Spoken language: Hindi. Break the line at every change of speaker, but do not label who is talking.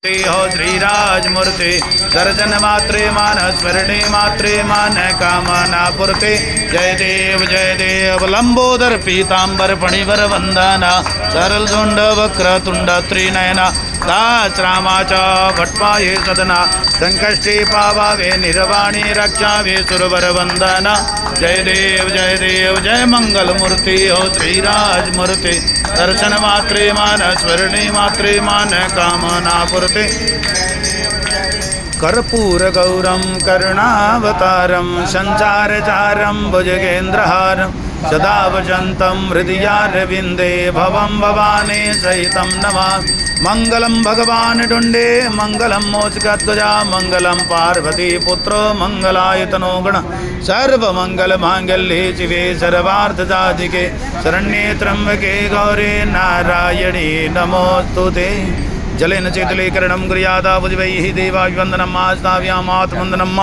हो श्रीराज मूर्ति दर्शन मात्रे मान स्मरणे मात्रे मान कामना पूर्ते जय देव लंबोदर पीतांबर फणिवर वंदना सरल झुंड वक्र तुंड त्रिनयना दाश्रामाच भट्पाये सदना संकष्टे पावावे निर्वाणी रक्षावे सुरवर वंदना जय देव जय मंगल मूर्ति हो श्रीराज मूर्ति दर्शन मात्रे मान स्मरणे मात्रे मान कामना पूर्ते कर्पूर गौरम करुणावतारम संचारचारम भुजगेन्द्रहारम सदा वजंतम हृदयारविंदे भवं भवानी सहितं नमामि मंगलम भगवान डुंडे मंगलम मोचकध्वजा मंगलम पार्वती पुत्रो मंगलायतनो गण सर्वमंगल मांगल्ये शिवे सर्वार्थसाधिके शरण्ये त्र्यंबके गौरी नारायणी नमोस्तुते जलेन चेतुले करणं क्रियादा बुद्धिवैः देवाभिवन्दनम् आस्ताव्यामात्मवन्दनम्